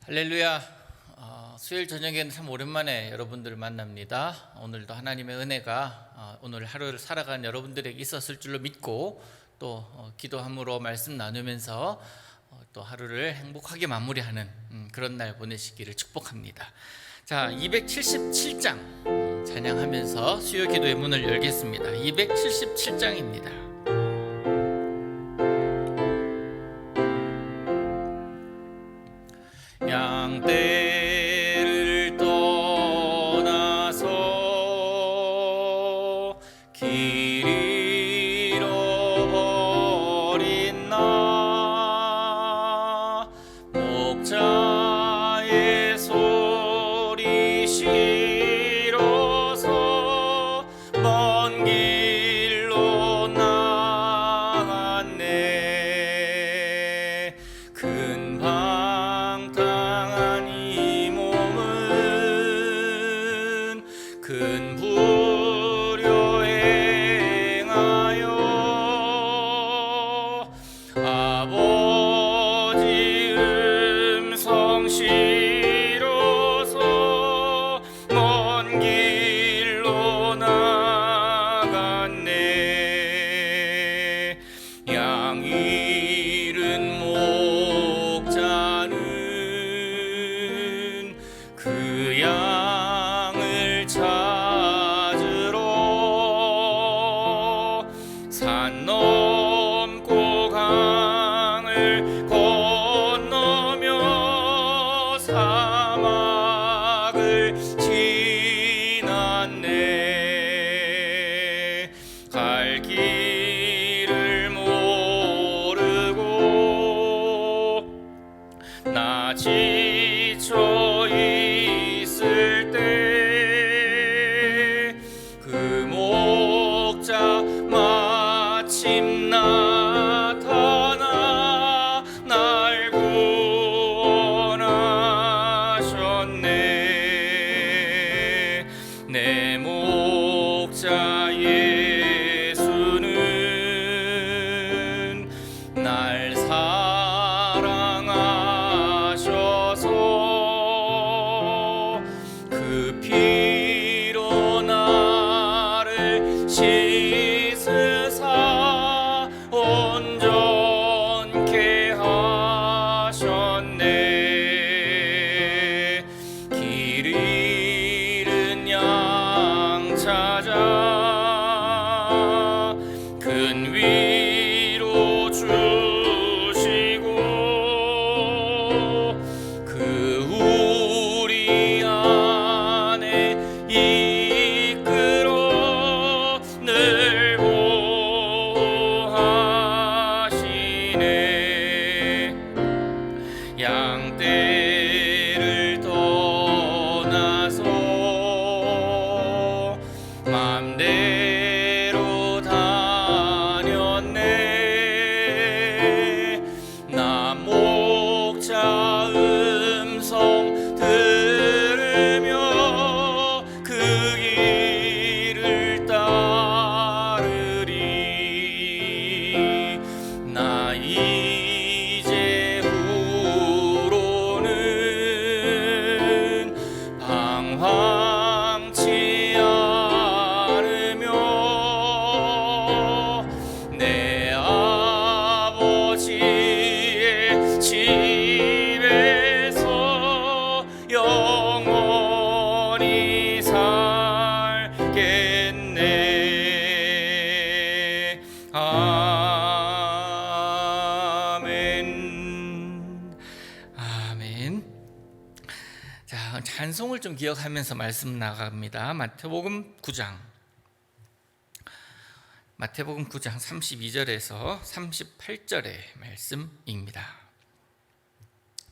할렐루야. 수요일 저녁에는 참 오랜만에 여러분들을 만납니다. 오늘도 하나님의 은혜가 오늘 하루를 살아간 여러분들에게 있었을 줄로 믿고 또 기도함으로 말씀 나누면서 또 하루를 행복하게 마무리하는 그런 날 보내시기를 축복합니다. 자, 277장 찬양하면서 수요 기도의 문을 열겠습니다. 277장입니다. 양떼를 떠나서 길 잃어버린 나 목자의 소리 싫어서 먼 길로 나갔네. 큰 불효 행하여 아버지 음성 싫어서 먼 길로 나갔네. 양 잃은 목자는 그 양을 찾으러 산 넘고 강을 건너며 사막을 지났네. 갈 길을 모르고 나 지쳐 있을 때 그 목자 마침 나타나 날 구원하셨네. 내 목자 예수는 날 사랑하셔서 그 피로 나를 씻으사 온전케 하셨네. 길 잃은 양 찾아 큰 위로 주시고 그 우리 안에 이끌어 늘 보호하시네. 양떼를 떠나서 맘대로 다녔네. 나 목자 음성 들으며 그 길을 따르리. 나 이제 후로는 방황치 않으며 내 아버지의 집에서 영원히 살겠네. 아멘. 아멘. 자, 찬송을 좀 기억하면서 말씀 나갑니다. 마태복음 9장 32절에서 38절의 말씀입니다.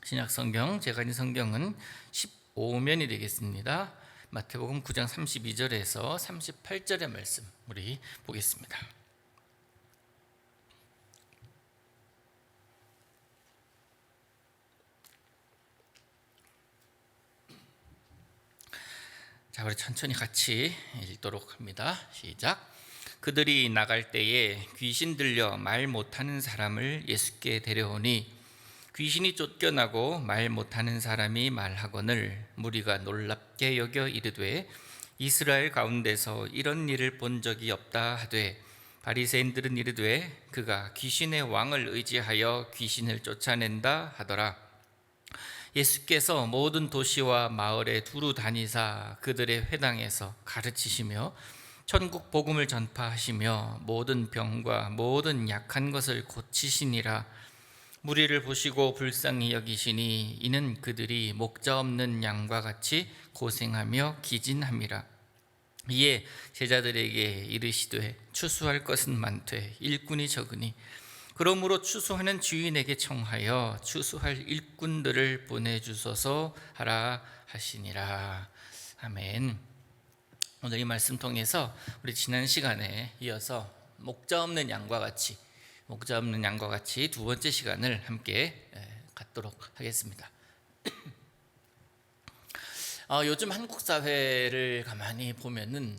신약성경, 제가 있는 성경은 15면이 되겠습니다. 마태복음 9장 32절에서 38절의 말씀 우리 보겠습니다. 자, 우리 천천히 같이 읽도록 합니다. 시작. 그들이 나갈 때에 귀신 들려 말 못하는 사람을 예수께 데려오니 귀신이 쫓겨나고 말 못하는 사람이 말하거늘 무리가 놀랍게 여겨 이르되 이스라엘 가운데서 이런 일을 본 적이 없다 하되 바리새인들은 이르되 그가 귀신의 왕을 의지하여 귀신을 쫓아낸다 하더라. 예수께서 모든 도시와 마을에 두루 다니사 그들의 회당에서 가르치시며 천국 복음을 전파하시며 모든 병과 모든 약한 것을 고치시니라. 무리를 보시고 불쌍히 여기시니 이는 그들이 목자 없는 양과 같이 고생하며 기진함이라. 이에 제자들에게 이르시되 추수할 것은 많되 일꾼이 적으니 그러므로 추수하는 주인에게 청하여 추수할 일꾼들을 보내주소서 하라 하시니라. 아멘. 오늘 이 말씀 통해서 우리 지난 시간에 이어서 목자 없는 양과 같이 두 번째 시간을 함께 갖도록 하겠습니다. 요즘 한국 사회를 가만히 보면은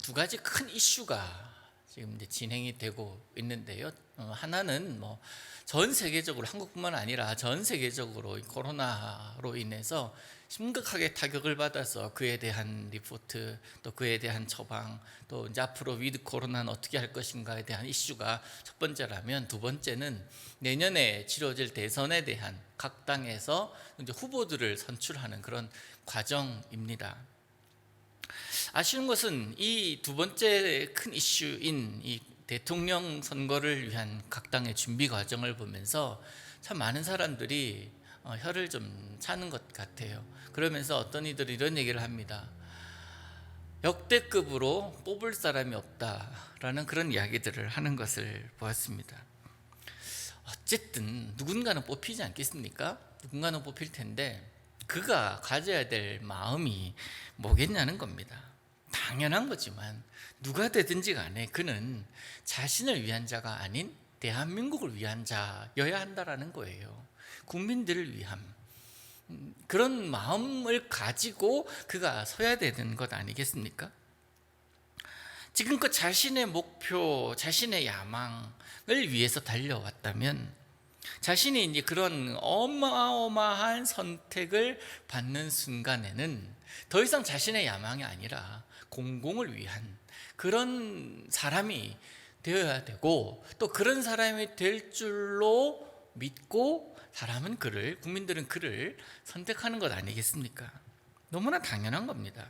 두 가지 큰 이슈가 지금 이제 진행이 되고 있는데요. 하나는 뭐 전 세계적으로, 한국뿐만 아니라 전 세계적으로 코로나로 인해서 심각하게 타격을 받아서 그에 대한 리포트, 또 그에 대한 처방, 또 이제 앞으로 위드 코로나는 어떻게 할 것인가에 대한 이슈가 첫 번째라면, 두 번째는 내년에 치러질 대선에 대한 각 당에서 이제 후보들을 선출하는 그런 과정입니다. 아쉬운 것은 이 두 번째 큰 이슈인 이 대통령 선거를 위한 각 당의 준비 과정을 보면서 참 많은 사람들이 혀를 좀 차는 것 같아요. 그러면서 어떤 이들이 이런 얘기를 합니다. 역대급으로 뽑을 사람이 없다라는 그런 이야기들을 하는 것을 보았습니다. 어쨌든 누군가는 뽑히지 않겠습니까? 누군가는 뽑힐 텐데 그가 가져야 될 마음이 뭐겠냐는 겁니다. 당연한 거지만 누가 되든지 간에 그는 자신을 위한 자가 아닌 대한민국을 위한 자여야 한다라는 거예요. 국민들을 위함, 그런 마음을 가지고 그가 서야 되는 것 아니겠습니까? 지금껏 자신의 목표, 자신의 야망을 위해서 달려왔다면 자신이 이제 그런 어마어마한 선택을 받는 순간에는 더 이상 자신의 야망이 아니라 공공을 위한 그런 사람이 되어야 되고, 또 그런 사람이 될 줄로 믿고 국민들은 그를 선택하는 것 아니겠습니까? 너무나 당연한 겁니다.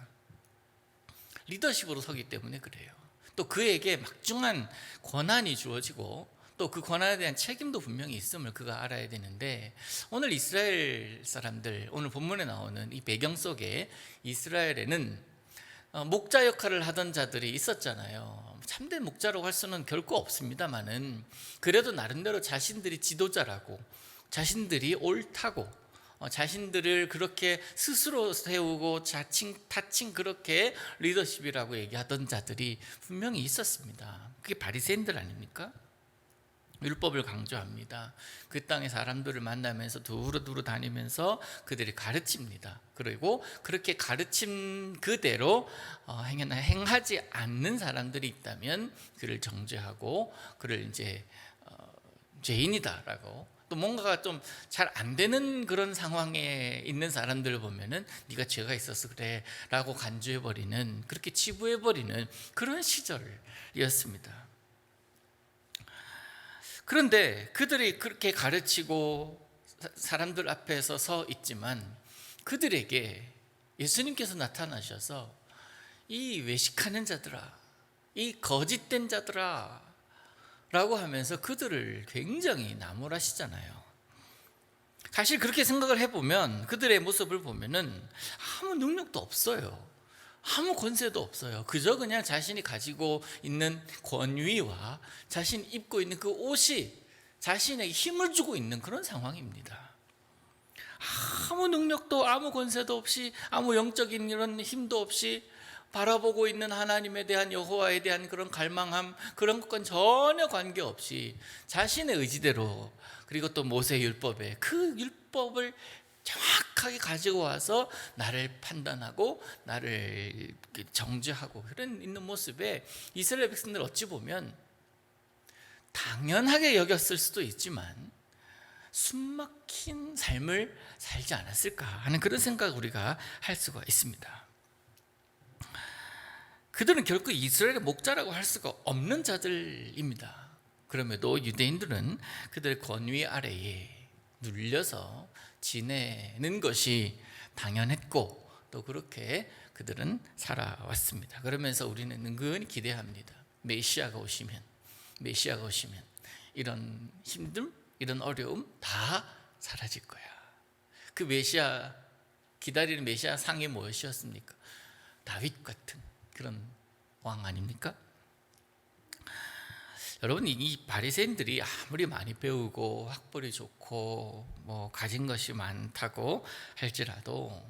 리더십으로 서기 때문에 그래요. 또 그에게 막중한 권한이 주어지고 또 그 권한에 대한 책임도 분명히 있음을 그가 알아야 되는데, 오늘 이스라엘 사람들, 오늘 본문에 나오는 이 배경 속에 이스라엘에는 목자 역할을 하던 자들이 있었잖아요. 참된 목자라고 할 수는 결코 없습니다만은 그래도 나름대로 자신들이 지도자라고, 자신들이 옳다고, 자신들을 그렇게 스스로 세우고 타칭 그렇게 리더십이라고 얘기하던 자들이 분명히 있었습니다. 그게 바리새인들 아닙니까? 율법을 강조합니다. 그 땅의 사람들을 만나면서 두루두루 다니면서 그들이 가르칩니다. 그리고 그렇게 가르침 그대로 행하지 않는 사람들이 있다면 그를 정죄하고 그를 이제 죄인이다라고, 또 뭔가가 좀 잘 안 되는 그런 상황에 있는 사람들을 보면은 네가 죄가 있어서 그래라고 간주해버리는, 그렇게 치부해버리는 그런 시절이었습니다. 그런데 그들이 그렇게 가르치고 사람들 앞에서 서 있지만 그들에게 예수님께서 나타나셔서 이 외식하는 자들아, 이 거짓된 자들아 라고 하면서 그들을 굉장히 나무라시잖아요. 사실 그렇게 생각을 해보면 그들의 모습을 보면은 아무 능력도 없어요. 아무 권세도 없어요. 그저 그냥 자신이 가지고 있는 권위와 자신이 입고 있는 그 옷이 자신에게 힘을 주고 있는 그런 상황입니다. 아무 능력도, 아무 권세도 없이, 아무 영적인 이런 힘도 없이 바라보고 있는 하나님에 대한, 여호와에 대한 그런 갈망함, 그런 것과는 전혀 관계없이 자신의 의지대로, 그리고 또 모세 율법에 그 율법을 정확하게 가지고 와서 나를 판단하고 나를 정죄하고 그런 있는 모습에 이스라엘 백성들 어찌 보면 당연하게 여겼을 수도 있지만 숨막힌 삶을 살지 않았을까 하는 그런 생각을 우리가 할 수가 있습니다. 그들은 결코 이스라엘의 목자라고 할 수가 없는 자들입니다. 그럼에도 유대인들은 그들의 권위 아래에 눌려서 지내는 것이 당연했고 또 그렇게 그들은 살아왔습니다. 그러면서 우리는 은근히 기대합니다. 메시아가 오시면 이런 힘듦, 이런 어려움 다 사라질 거야. 그 메시아, 기다리는 메시아 상이 무엇이었습니까? 다윗 같은 그런 왕 아닙니까? 여러분, 이 바리새인들이 아무리 많이 배우고 학벌이 좋고 뭐 가진 것이 많다고 할지라도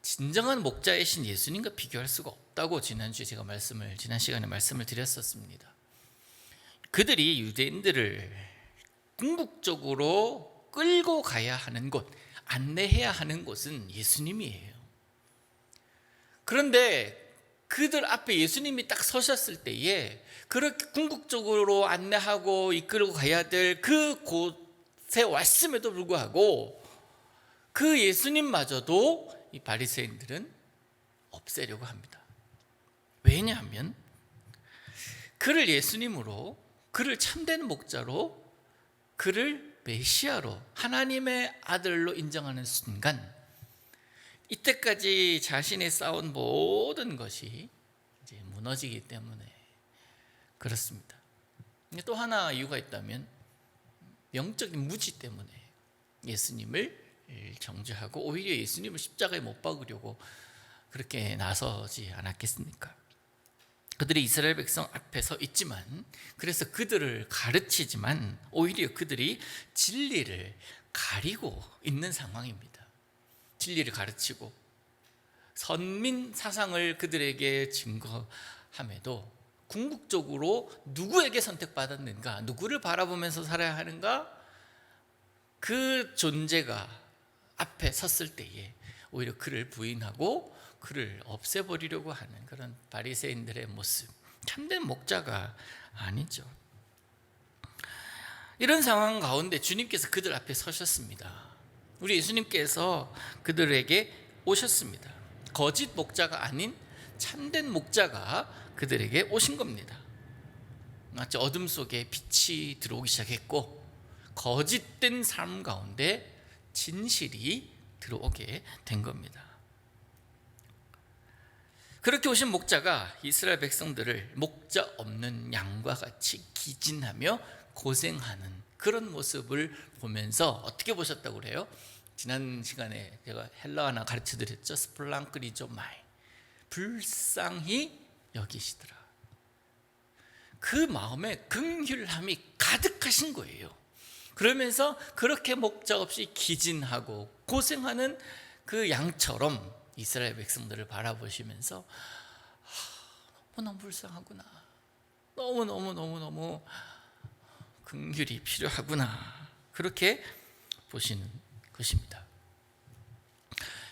진정한 목자이신 예수님과 비교할 수가 없다고 지난 시간에 말씀을 드렸었습니다. 그들이 유대인들을 궁극적으로 끌고 가야 하는 곳, 안내해야 하는 곳은 예수님이에요. 그런데 그들 앞에 예수님이 딱 서셨을 때에 그렇게 궁극적으로 안내하고 이끌고 가야 될 그 곳에 왔음에도 불구하고 그 예수님마저도 이 바리새인들은 없애려고 합니다. 왜냐하면 그를 예수님으로, 그를 참된 목자로, 그를 메시아로, 하나님의 아들로 인정하는 순간 이때까지 자신이 쌓은 모든 것이 이제 무너지기 때문에 그렇습니다. 또 하나 이유가 있다면 영적인 무지 때문에 예수님을 정죄하고 오히려 예수님을 십자가에 못 박으려고 그렇게 나서지 않았겠습니까? 그들이 이스라엘 백성 앞에 서 있지만, 그래서 그들을 가르치지만 오히려 그들이 진리를 가리고 있는 상황입니다. 진리를 가르치고 선민 사상을 그들에게 증거함에도 궁극적으로 누구에게 선택받았는가, 누구를 바라보면서 살아야 하는가, 그 존재가 앞에 섰을 때에 오히려 그를 부인하고 그를 없애버리려고 하는 그런 바리새인들의 모습, 참된 목자가 아니죠. 이런 상황 가운데 주님께서 그들 앞에 서셨습니다. 우리 예수님께서 그들에게 오셨습니다. 거짓 목자가 아닌 참된 목자가 그들에게 오신 겁니다. 마치 어둠 속에 빛이 들어오기 시작했고 거짓된 삶 가운데 진실이 들어오게 된 겁니다. 그렇게 오신 목자가 이스라엘 백성들을 목자 없는 양과 같이 기진하며 고생하는 그런 모습을 보면서 어떻게 보셨다고 그래요? 지난 시간에 제가 헬라 하나 가르쳐 드렸죠. 스플랑크리조마이, 불쌍히 여기시더라. 그 마음에 긍휼함이 가득하신 거예요. 그러면서 그렇게 목자 없이 기진하고 고생하는 그 양처럼 이스라엘 백성들을 바라보시면서 너무 불쌍하구나, 너무 긍휼이 필요하구나, 그렇게 보시는 것입니다.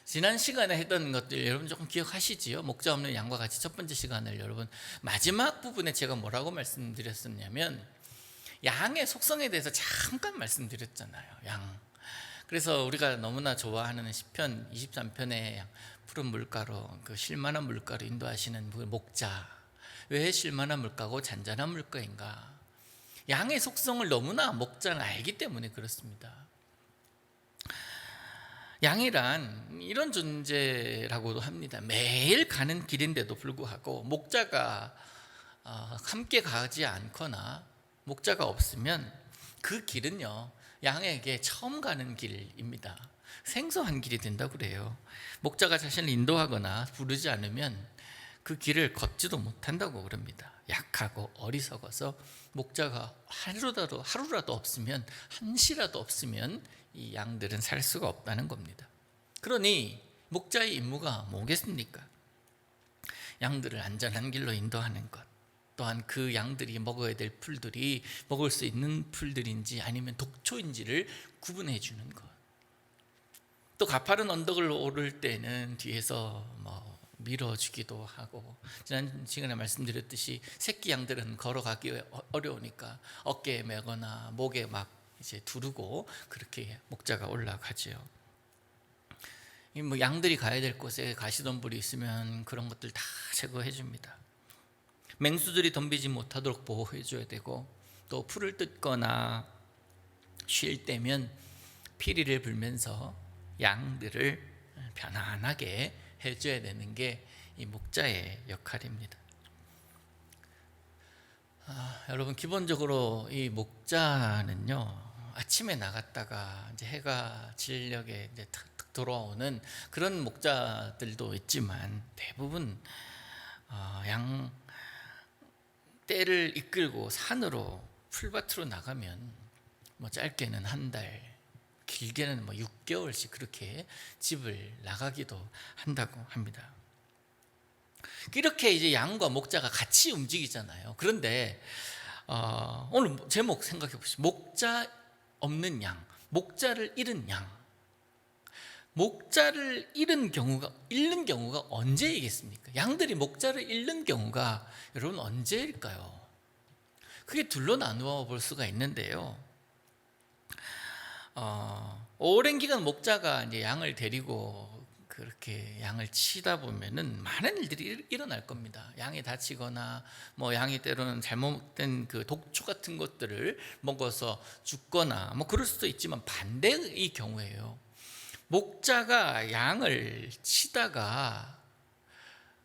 지난 시간에 했던 것들 여러분 조금 기억하시지요? 목자 없는 양과 같이 첫 번째 시간을 여러분 마지막 부분에 제가 뭐라고 말씀드렸었냐면 양의 속성에 대해서 잠깐 말씀드렸잖아요. 양. 그래서 우리가 너무나 좋아하는 시편 23편에 푸른 물가로, 그 쉴만한 물가로 인도하시는 그 목자. 왜 쉴만한 물가고 잔잔한 물가인가? 양의 속성을 너무나 목자는 알기 때문에 그렇습니다. 양이란 이런 존재라고도 합니다. 매일 가는 길인데도 불구하고 목자가 함께 가지 않거나 목자가 없으면 그 길은요, 양에게 처음 가는 길입니다. 생소한 길이 된다고 그래요. 목자가 자신을 인도하거나 부르지 않으면 그 길을 걷지도 못한다고 그럽니다. 약하고 어리석어서 목자가 하루라도 없으면, 한시라도 없으면 이 양들은 살 수가 없다는 겁니다. 그러니 목자의 임무가 뭐겠습니까? 양들을 안전한 길로 인도하는 것, 또한 그 양들이 먹어야 될 풀들이 먹을 수 있는 풀들인지 아니면 독초인지를 구분해 주는 것. 또 가파른 언덕을 오를 때는 뒤에서 밀어주기도 하고, 지난 시간에 말씀드렸듯이 새끼 양들은 걸어가기 어려우니까 어깨에 매거나 목에 막 이제 두르고 그렇게 목자가 올라가지요. 뭐 양들이 가야 될 곳에 가시덤불이 있으면 그런 것들 다 제거해 줍니다. 맹수들이 덤비지 못하도록 보호해 줘야 되고, 또 풀을 뜯거나 쉴 때면 피리를 불면서 양들을 편안하게 해줘야 되는 게 이 목자의 역할입니다. 여러분, 기본적으로 이 목자는요, 아침에 나갔다가 이제 해가 진력에 이제 탁 돌아오는 그런 목자들도 있지만, 대부분 양 떼를 이끌고 산으로 풀밭으로 나가면 뭐 짧게는 한 달, 길게는 뭐 6개월씩 그렇게 집을 나가기도 한다고 합니다. 이렇게 이제 양과 목자가 같이 움직이잖아요. 그런데 오늘 제목 생각해 보시죠. 목자 없는 양, 목자를 잃은 양. 목자를 잃는 경우가 언제이겠습니까? 양들이 목자를 잃는 경우가 여러분 언제일까요? 크게 둘로 나누어 볼 수가 있는데요. 오랜 기간 목자가 이제 양을 데리고 그렇게 양을 치다 보면은 많은 일들이 일어날 겁니다. 양이 다치거나 뭐 양이 때로는 잘못된 그 독초 같은 것들을 먹어서 죽거나 뭐 그럴 수도 있지만, 반대의 경우에요. 목자가 양을 치다가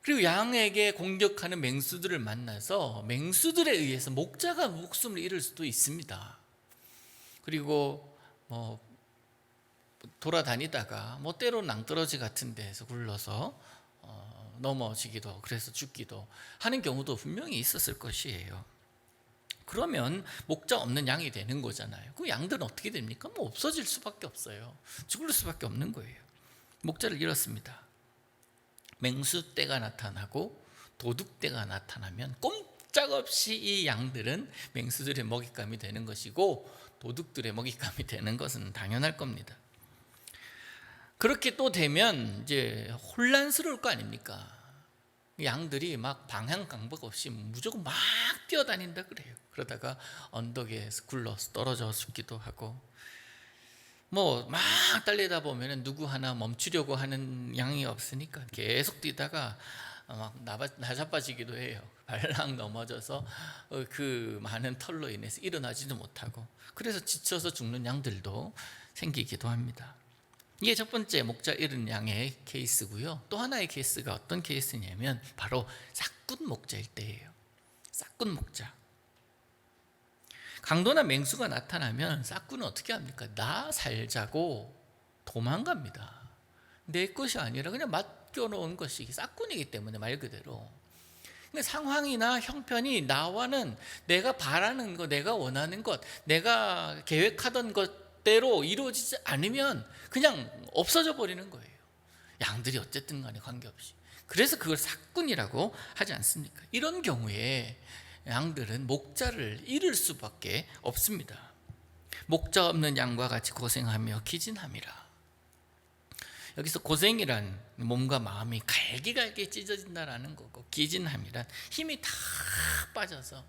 그리고 양에게 공격하는 맹수들을 만나서 맹수들에 의해서 목자가 목숨을 잃을 수도 있습니다. 그리고 뭐 돌아다니다가 뭐 때로 낭떠러지 같은 데서 굴러서 넘어지기도, 그래서 죽기도 하는 경우도 분명히 있었을 것이에요. 그러면 목자 없는 양이 되는 거잖아요. 그 양들은 어떻게 됩니까? 뭐 없어질 수밖에 없어요. 죽을 수밖에 없는 거예요. 목자를 잃었습니다. 맹수 떼가 나타나고 도둑 떼가 나타나면 꼼짝없이 이 양들은 맹수들의 먹잇감이 되는 것이고, 도둑들의 먹잇감이 되는 것은 당연할 겁니다. 그렇게 또 되면 이제 혼란스러울 거 아닙니까? 양들이 막 방향 감각 없이 무조건 막 뛰어다닌다 그래요. 그러다가 언덕에 굴러서 떨어져 죽기도 하고, 뭐 막 달리다 보면 누구 하나 멈추려고 하는 양이 없으니까 계속 뛰다가 막 나자빠지기도 해요. 발랑 넘어져서 그 많은 털로 인해서 일어나지도 못하고, 그래서 지쳐서 죽는 양들도 생기기도 합니다. 이게 첫 번째 목자 잃은 양의 케이스고요. 또 하나의 케이스가 어떤 케이스냐면 바로 싹군 목자일 때예요. 싹군 목자. 강도나 맹수가 나타나면 싹군은 어떻게 합니까? 나 살자고 도망갑니다. 내 것이 아니라 그냥 맡겨놓은 것이 싹군이기 때문에, 말 그대로. 상황이나 형편이 나와는 내가 바라는 것, 내가 원하는 것, 내가 계획하던 것대로 이루어지지 않으면 그냥 없어져 버리는 거예요. 양들이 어쨌든 간에 관계없이. 그래서 그걸 삭군이라고 하지 않습니까? 이런 경우에 양들은 목자를 잃을 수밖에 없습니다. 목자 없는 양과 같이 고생하며 기진함이라. 여기서 고생이란 몸과 마음이 갈기갈기 찢어진다라는 거고, 기진함이란 힘이 다 빠져서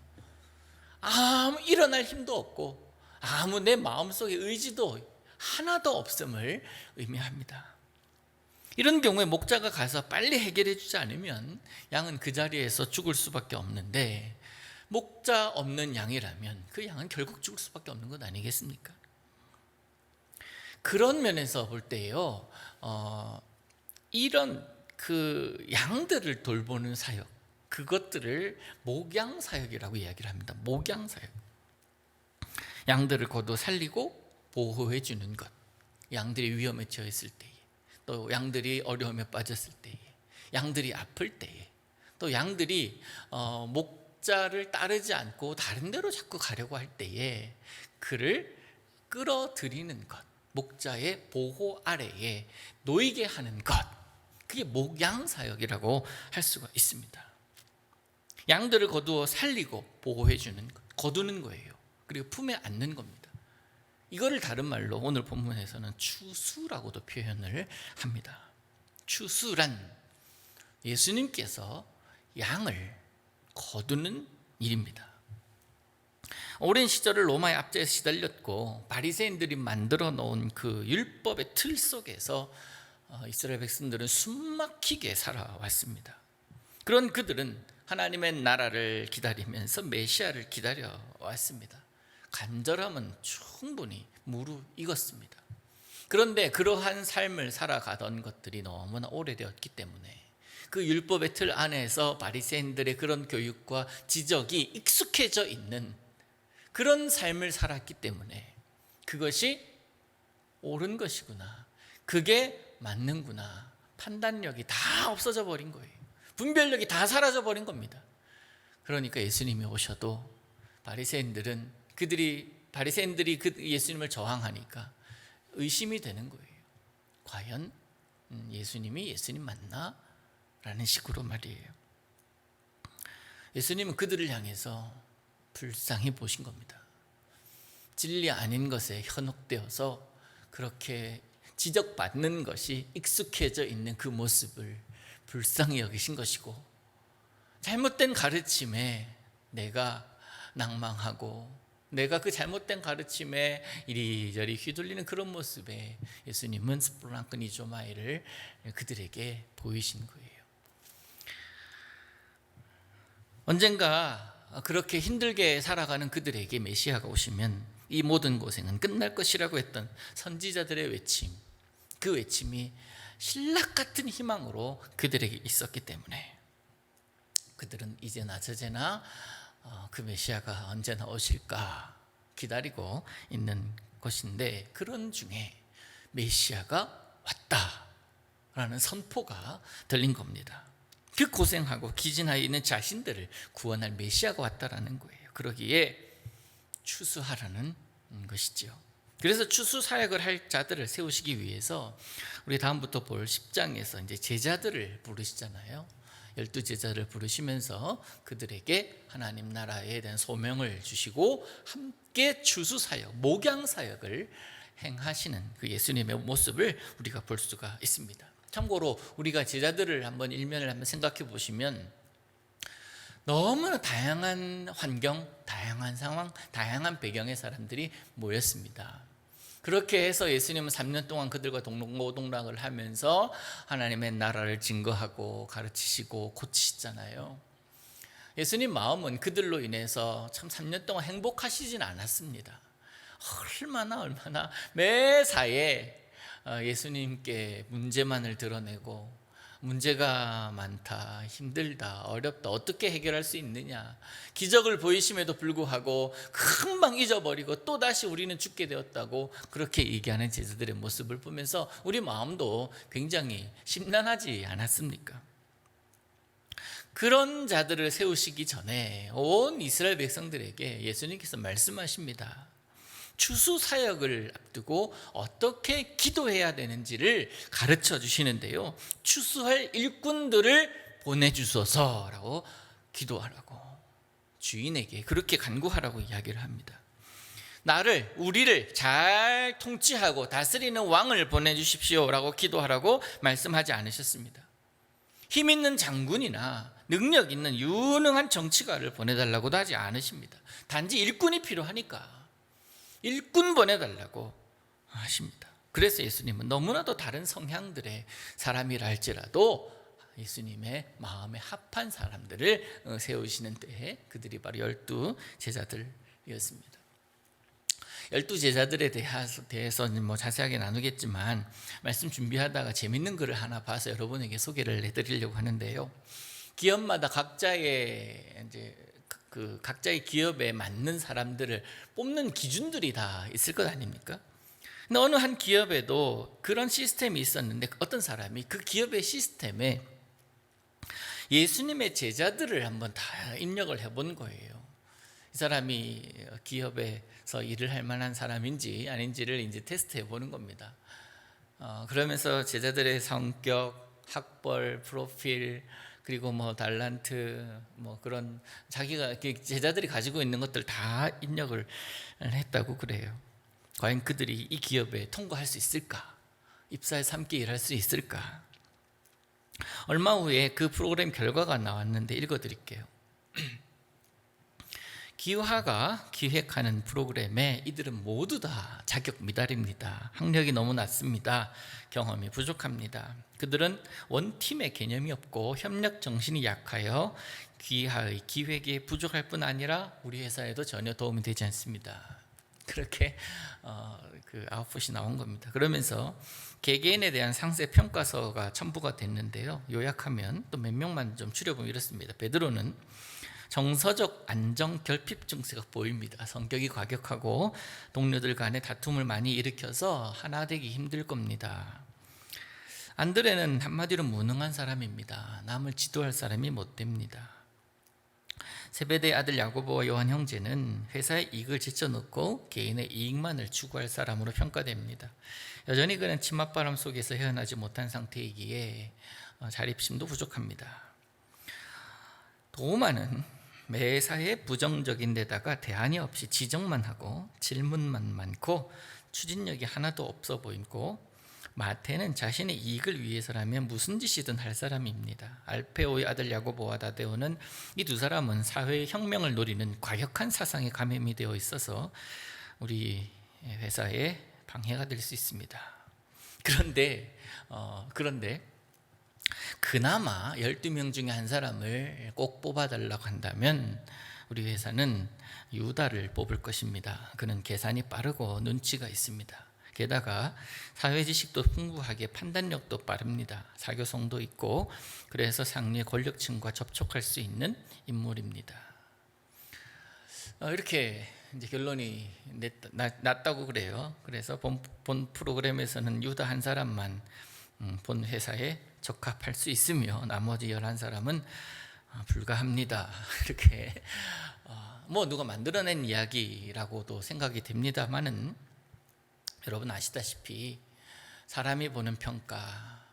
아무 일어날 힘도 없고 아무 내 마음속에 의지도 하나도 없음을 의미합니다. 이런 경우에 목자가 가서 빨리 해결해 주지 않으면 양은 그 자리에서 죽을 수밖에 없는데, 목자 없는 양이라면 그 양은 결국 죽을 수밖에 없는 것 아니겠습니까? 그런 면에서 볼 때요, 이런 그 양들을 돌보는 사역, 그것들을 목양사역이라고 이야기를 합니다. 목양사역. 양들을 거둬 살리고 보호해 주는 것, 양들이 위험에 처했을 때에, 또 양들이 어려움에 빠졌을 때에, 양들이 아플 때에, 또 양들이 목자를 따르지 않고 다른 데로 자꾸 가려고 할 때에 그를 끌어들이는 것, 목자의 보호 아래에 놓이게 하는 것, 그게 목양사역이라고 할 수가 있습니다. 양들을 거두어 살리고 보호해 주는 것, 거두는 거예요. 그리고 품에 안는 겁니다. 이거를 다른 말로 오늘 본문에서는 추수라고도 표현을 합니다. 추수란 예수님께서 양을 거두는 일입니다. 오랜 시절을 로마의 압제에 시달렸고 바리새인들이 만들어 놓은 그 율법의 틀 속에서 이스라엘 백성들은 숨막히게 살아왔습니다. 그런 그들은 하나님의 나라를 기다리면서 메시아를 기다려왔습니다. 간절함은 충분히 무르익었습니다. 그런데 그러한 삶을 살아가던 것들이 너무나 오래되었기 때문에 그 율법의 틀 안에서 바리새인들의 그런 교육과 지적이 익숙해져 있는 그런 삶을 살았기 때문에 그것이 옳은 것이구나, 그게 맞는구나, 판단력이 다 없어져 버린 거예요. 분별력이 다 사라져 버린 겁니다. 그러니까 예수님이 오셔도 바리새인들이 그 예수님을 저항하니까 의심이 되는 거예요. 과연 예수님이 예수님 맞나? 라는 식으로 말이에요. 예수님은 그들을 향해서 불쌍히 보신 겁니다. 진리 아닌 것에 현혹되어서 그렇게 지적받는 것이 익숙해져 있는 그 모습을 불쌍히 여기신 것이고, 잘못된 가르침에 내가 낭망하고 내가 그 잘못된 가르침에 이리저리 휘둘리는 그런 모습에 예수님은 스플랑크니조마이를 그들에게 보이신 거예요. 언젠가 그렇게 힘들게 살아가는 그들에게 메시아가 오시면 이 모든 고생은 끝날 것이라고 했던 선지자들의 외침, 그 외침이 신락 같은 희망으로 그들에게 있었기 때문에 그들은 이제나 저제나 그 메시아가 언제나 오실까 기다리고 있는 것인데, 그런 중에 메시아가 왔다라는 선포가 들린 겁니다. 그 고생하고 기진하에 있는 자신들을 구원할 메시아가 왔다라는 거예요. 그러기에 추수하라는 것이죠. 그래서 추수 사역을 할 자들을 세우시기 위해서 우리 다음부터 볼 10장에서 이제 제자들을 부르시잖아요. 12제자를 부르시면서 그들에게 하나님 나라에 대한 소명을 주시고 함께 추수 사역, 목양 사역을 행하시는 그 예수님의 모습을 우리가 볼 수가 있습니다. 참고로 우리가 제자들을 한번 일면을 한번 생각해 보시면 너무나 다양한 환경, 다양한 상황, 다양한 배경의 사람들이 모였습니다. 그렇게 해서 예수님은 3년 동안 그들과 동고동락을 하면서 하나님의 나라를 증거하고 가르치시고 고치시잖아요. 예수님 마음은 그들로 인해서 참 3년 동안 행복하시진 않았습니다. 얼마나 매사에 예수님께 문제만을 드러내고, 문제가 많다, 힘들다, 어렵다, 어떻게 해결할 수 있느냐, 기적을 보이심에도 불구하고 금방 잊어버리고 또다시 우리는 죽게 되었다고 그렇게 얘기하는 제자들의 모습을 보면서 우리 마음도 굉장히 심란하지 않았습니까? 그런 자들을 세우시기 전에 온 이스라엘 백성들에게 예수님께서 말씀하십니다. 추수 사역을 앞두고 어떻게 기도해야 되는지를 가르쳐 주시는데요, 추수할 일꾼들을 보내주소서라고 기도하라고, 주인에게 그렇게 간구하라고 이야기를 합니다. 우리를 잘 통치하고 다스리는 왕을 보내주십시오라고 기도하라고 말씀하지 않으셨습니다. 힘 있는 장군이나 능력 있는 유능한 정치가를 보내달라고도 하지 않으십니다. 단지 일꾼이 필요하니까 일꾼 보내달라고 하십니다. 그래서 예수님은 너무나도 다른 성향들의 사람이라 할지라도 예수님의 마음에 합한 사람들을 세우시는 때에 그들이 바로 12제자들이었습니다. 12제자들에 대해서는 뭐 자세하게 나누겠지만 말씀 준비하다가 재밌는 글을 하나 봐서 여러분에게 소개를 해드리려고 하는데요. 기업마다 각자의 기업에 맞는 사람들을 뽑는 기준들이 다 있을 것 아닙니까? 근데 어느 한 기업에도 그런 시스템이 있었는데 어떤 사람이 그 기업의 시스템에 예수님의 제자들을 한번 다 입력을 해본 거예요. 이 사람이 기업에서 일을 할 만한 사람인지 아닌지를 이제 테스트해 보는 겁니다. 그러면서 제자들의 성격, 학벌, 프로필, 그리고 뭐 달란트, 뭐 그런 자기가 제자들이 가지고 있는 것들 다 입력을 했다고 그래요. 과연 그들이 이 기업에 통과할 수 있을까? 입사해서 함께 일할 수 있을까? 얼마 후에 그 프로그램 결과가 나왔는데 읽어드릴게요. 기화가 기획하는 프로그램에 이들은 모두 다 자격 미달입니다. 학력이 너무 낮습니다. 경험이 부족합니다. 그들은 원팀의 개념이 없고 협력 정신이 약하여 기하의 기획에 부족할 뿐 아니라 우리 회사에도 전혀 도움이 되지 않습니다. 그렇게 그 아웃풋이 나온 겁니다. 그러면서 개개인에 대한 상세 평가서가 첨부가 됐는데요. 요약하면 또 몇 명만 좀 추려보면 이렇습니다. 베드로는 정서적 안정 결핍 증세가 보입니다. 성격이 과격하고 동료들 간에 다툼을 많이 일으켜서 하나 되기 힘들 겁니다. 안드레는 한마디로 무능한 사람입니다. 남을 지도할 사람이 못 됩니다. 세베대의 아들 야고보와 요한 형제는 회사의 이익을 제쳐놓고 개인의 이익만을 추구할 사람으로 평가됩니다. 여전히 그는 치맛바람 속에서 헤어나지 못한 상태이기에 자립심도 부족합니다. 도마는 매사에 부정적인 데다가 대안이 없이 지적만 하고 질문만 많고 추진력이 하나도 없어 보이고, 마태는 자신의 이익을 위해서라면 무슨 짓이든 할 사람입니다. 알페오의 아들 야고보와 다데오는 이 두 사람은 사회의 혁명을 노리는 과격한 사상에 감염이 되어 있어서 우리 회사에 방해가 될 수 있습니다. 그런데 그나마 12명 중에 한 사람을 꼭 뽑아달라고 한다면 우리 회사는 유다를 뽑을 것입니다. 그는 계산이 빠르고 눈치가 있습니다. 게다가 사회 지식도 풍부하게 판단력도 빠릅니다. 사교성도 있고, 그래서 상류의 권력층과 접촉할 수 있는 인물입니다. 이렇게 이제 결론이 났다고 그래요. 그래서 본 프로그램에서는 유다 한 사람만 본 회사에 적합할 수 있으며 나머지 11사람은 불가합니다. 이렇게 누가 만들어낸 이야기라고도 생각이 됩니다만은, 여러분 아시다시피 사람이 보는 평가,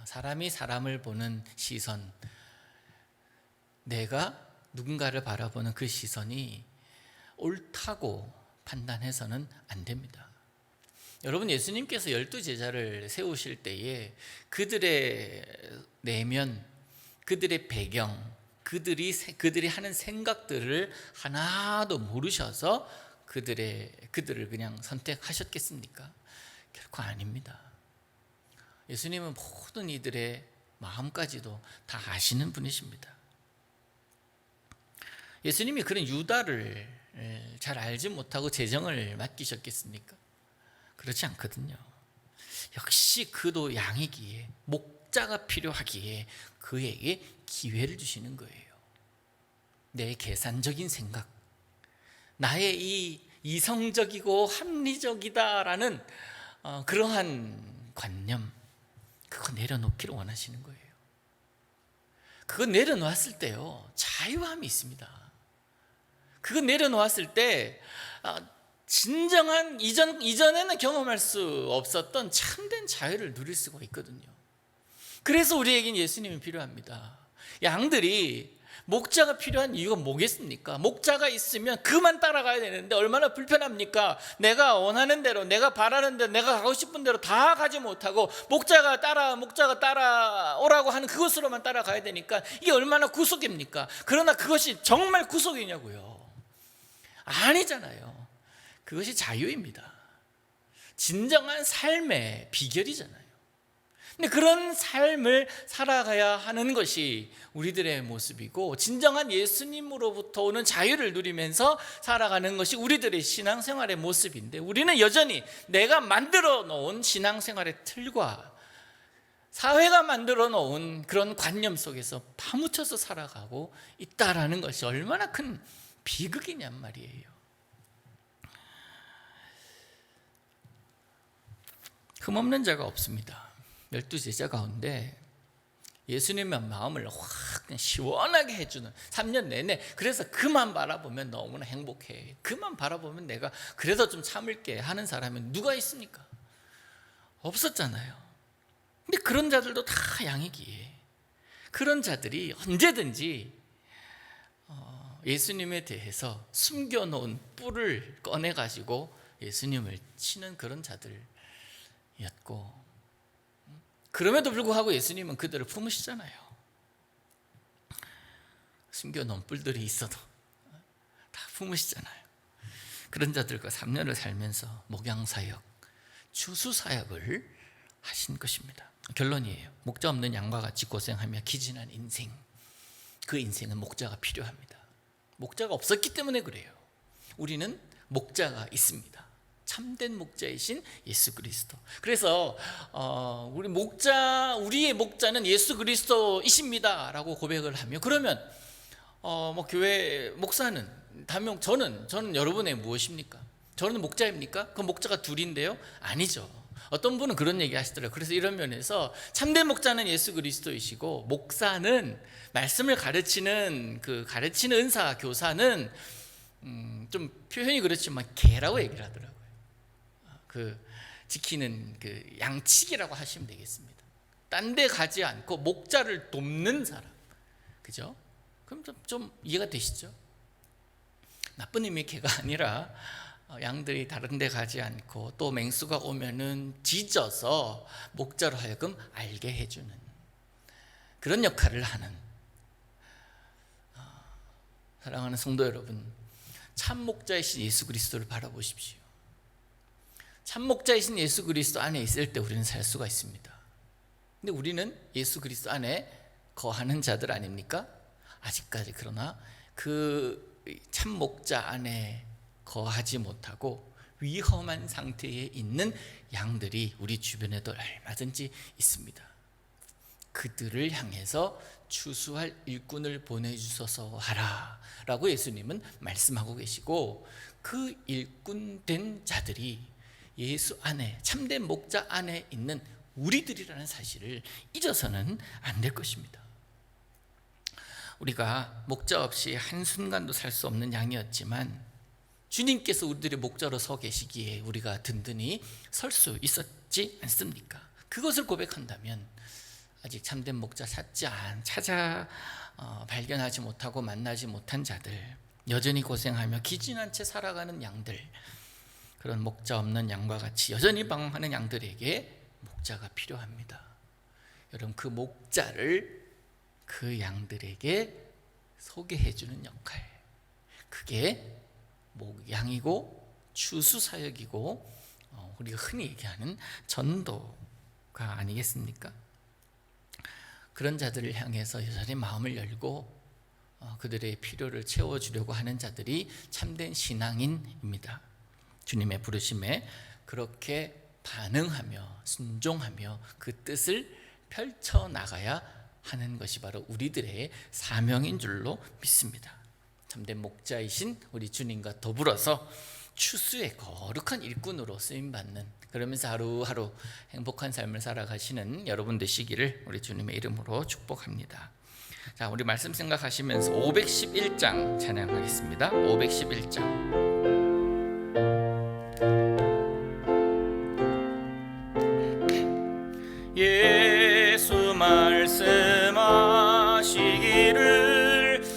사람이 사람을 보는 시선, 내가 누군가를 바라보는 그 시선이 옳다고 판단해서는 안 됩니다. 여러분, 예수님께서 12제자를 세우실 때에 그들의 내면, 그들의 배경, 그들이 하는 생각들을 하나도 모르셔서 그들을 그냥 선택하셨겠습니까? 결코 아닙니다. 예수님은 모든 이들의 마음까지도 다 아시는 분이십니다. 예수님이 그런 유다를 잘 알지 못하고 재정을 맡기셨겠습니까? 그렇지 않거든요. 역시 그도 양이기에, 목자가 필요하기에 그에게 기회를 주시는 거예요. 내 계산적인 생각, 나의 이 이성적이고 합리적이다라는 그러한 관념, 그거 내려놓기를 원하시는 거예요. 그거 내려놓았을 때요, 자유함이 있습니다. 그거 내려놓았을 때 진정한 이전에는 경험할 수 없었던 참된 자유를 누릴 수가 있거든요. 그래서 우리에겐 예수님이 필요합니다. 양들이 목자가 필요한 이유가 뭐겠습니까? 목자가 있으면 그만 따라가야 되는데 얼마나 불편합니까? 내가 원하는 대로, 내가 바라는 대로, 내가 가고 싶은 대로 다 가지 못하고 목자가 따라오라고 하는 그것으로만 따라가야 되니까 이게 얼마나 구속입니까? 그러나 그것이 정말 구속이냐고요? 아니잖아요. 그것이 자유입니다. 진정한 삶의 비결이잖아요. 근데 그런 삶을 살아가야 하는 것이 우리들의 모습이고, 진정한 예수님으로부터 오는 자유를 누리면서 살아가는 것이 우리들의 신앙생활의 모습인데, 우리는 여전히 내가 만들어 놓은 신앙생활의 틀과 사회가 만들어 놓은 그런 관념 속에서 파묻혀서 살아가고 있다라는 것이 얼마나 큰 비극이냔 말이에요. 흠없는 자가 없습니다. 12제자 가운데 예수님의 마음을 확 그냥 시원하게 해주는 3년 내내, 그래서 그만 바라보면 너무나 행복해, 그만 바라보면 내가 그래도 좀 참을게 하는 사람이 누가 있습니까? 없었잖아요. 근데 그런 자들도 다 양이기에 그런 자들이 언제든지 예수님에 대해서 숨겨놓은 뿔을 꺼내가지고 예수님을 치는 그런 자들이었고, 그럼에도 불구하고 예수님은 그들을 품으시잖아요. 숨겨놓은 뿔들이 있어도. 품으시잖아요. 그런 자들과 3년을 살면서 목양사역, 추수사역을 하신 것입니다. 결론이에요. 목자 없는 양과 같이 고생하며 기진한 인생, 그 인생은 목자가 필요합니다. 목자가 없었기 때문에 그래요. 우리는 목자가 있습니다. 참된 목자이신 예수 그리스도. 그래서 우리의 목자는 예수 그리스도이십니다라고 고백을 하며, 그러면 교회 목사는 저는 여러분의 무엇입니까? 저는 목자입니까? 그 목자가 둘인데요? 아니죠. 어떤 분은 그런 얘기 하시더라고요. 그래서 이런 면에서 참된 목자는 예수 그리스도이시고, 목사는 말씀을 가르치는 은사, 교사는 좀 표현이 그렇지만 개라고 얘기를 하더라고요. 지키는 양치기라고 하시면 되겠습니다. 딴 데 가지 않고 목자를 돕는 사람, 그죠? 그럼 좀 이해가 되시죠? 나쁜 의미의 개가 아니라 양들이 다른 데 가지 않고 또 맹수가 오면은 짖어서 목자로 하여금 알게 해주는 그런 역할을 하는, 사랑하는 성도 여러분, 참 목자이신 예수 그리스도를 바라보십시오. 참 목자이신 예수 그리스도 안에 있을 때 우리는 살 수가 있습니다. 근데 우리는 예수 그리스도 안에 거하는 자들 아닙니까? 아직까지. 그러나 그 참 목자 안에 거하지 못하고 위험한 상태에 있는 양들이 우리 주변에도 얼마든지 있습니다. 그들을 향해서 추수할 일꾼을 보내주소서 하라 라고 예수님은 말씀하고 계시고, 그 일꾼된 자들이 예수 안에, 참된 목자 안에 있는 우리들이라는 사실을 잊어서는 안 될 것입니다. 우리가 목자 없이 한순간도 살 수 없는 양이었지만 주님께서 우리들의 목자로 서 계시기에 우리가 든든히 설 수 있었지 않습니까? 그것을 고백한다면 아직 참된 목자 찾아 발견하지 못하고 만나지 못한 자들, 여전히 고생하며 기진한 채 살아가는 양들, 그런 목자 없는 양과 같이 여전히 방황하는 양들에게 목자가 필요합니다. 여러분, 그 목자를 그 양들에게 소개해주는 역할, 그게 목양이고 추수사역이고 우리가 흔히 얘기하는 전도가 아니겠습니까? 그런 자들을 향해서 여전히 마음을 열고 그들의 필요를 채워주려고 하는 자들이 참된 신앙인입니다. 주님의 부르심에 그렇게 반응하며 순종하며 그 뜻을 펼쳐나가야 하는 것이 바로 우리들의 사명인 줄로 믿습니다. 참된 목자이신 우리 주님과 더불어서 추수의 거룩한 일꾼으로 쓰임받는, 그러면서 하루하루 행복한 삶을 살아가시는 여러분 되시기를 우리 주님의 이름으로 축복합니다. 자, 우리 말씀 생각하시면서 511장 찬양하겠습니다. 511장. 예수 말씀하시기를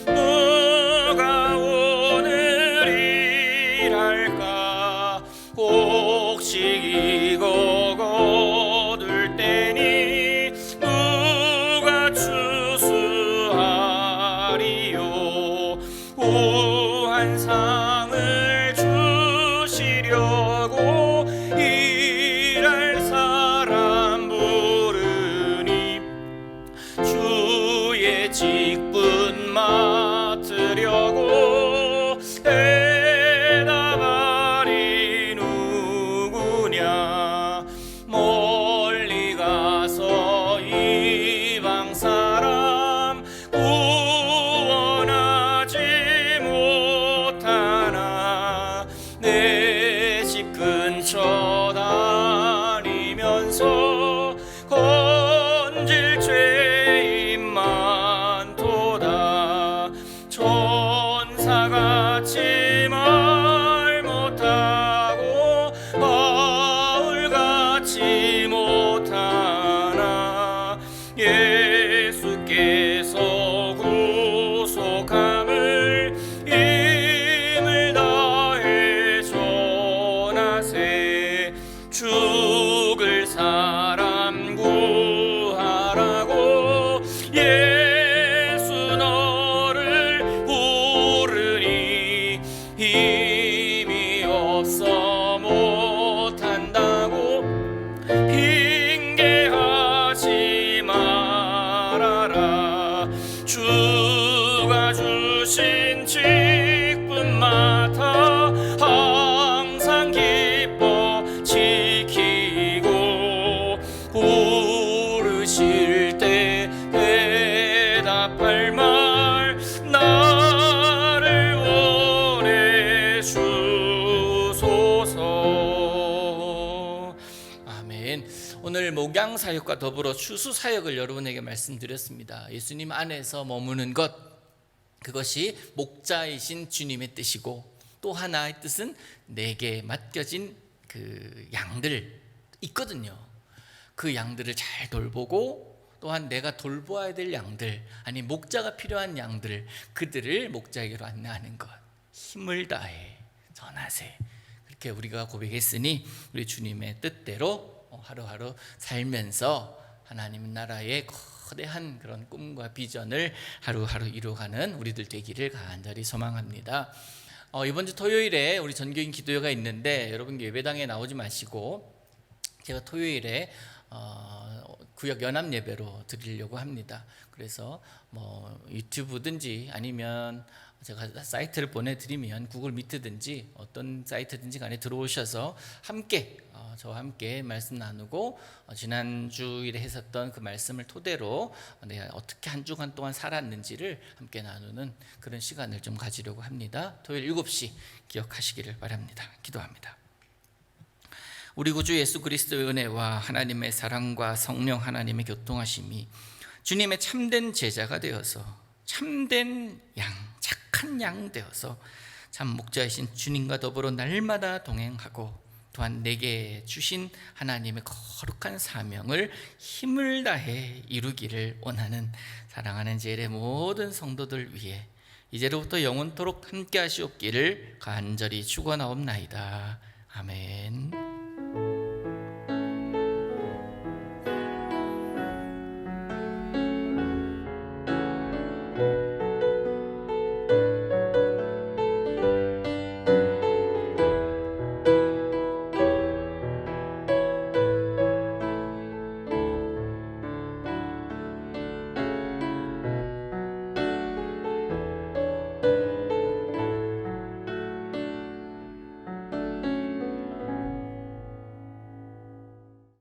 누가 오늘 일할까, 곡식이고 거둘 때니 누가 추수하리요. 우한 상을 주시려고 일할 사람 부르니 주신 직분마다 항상 기뻐 지키고 부르실 때 대답할 말 나를 원해 주소서. 아멘. 오늘 목양 사역과 더불어 추수 사역을 여러분에게 말씀드렸습니다. 예수님 안에서 머무는 것, 그것이 목자이신 주님의 뜻이고, 또 하나의 뜻은 내게 맡겨진 그 양들 있거든요. 그 양들을 잘 돌보고, 또한 내가 돌보아야 될 양들, 아니 목자가 필요한 양들, 그들을 목자에게로 안내하는 것. 힘을 다해 전하세. 그렇게 우리가 고백했으니 우리 주님의 뜻대로 하루하루 살면서 하나님 나라의 거대한 그런 꿈과 비전을 하루하루 이루어가는 우리들 되기를 간절히 소망합니다. 이번 주 토요일에 우리 전교인 기도회가 있는데 여러분 예배당에 나오지 마시고 제가 토요일에 구역 연합 예배로 드리려고 합니다. 그래서 뭐 유튜브든지 아니면 제가 사이트를 보내드리면 구글 미트든지 어떤 사이트든지 간에 들어오셔서 함께 저와 함께 말씀 나누고 지난주일에 했었던 그 말씀을 토대로 내가 어떻게 한 주간 동안 살았는지를 함께 나누는 그런 시간을 좀 가지려고 합니다. 토요일 7시 기억하시기를 바랍니다. 기도합니다. 우리 구주 예수 그리스도의 은혜와 하나님의 사랑과 성령 하나님의 교통하심이 주님의 참된 제자가 되어서 참된 양, 착한 양 되어서 참 목자이신 주님과 더불어 날마다 동행하고 또한 내게 주신 하나님의 거룩한 사명을 힘을 다해 이루기를 원하는 사랑하는 제일의 모든 성도들 위해 이제로부터 영원토록 함께 하시옵기를 간절히 축원하옵나이다. 아멘.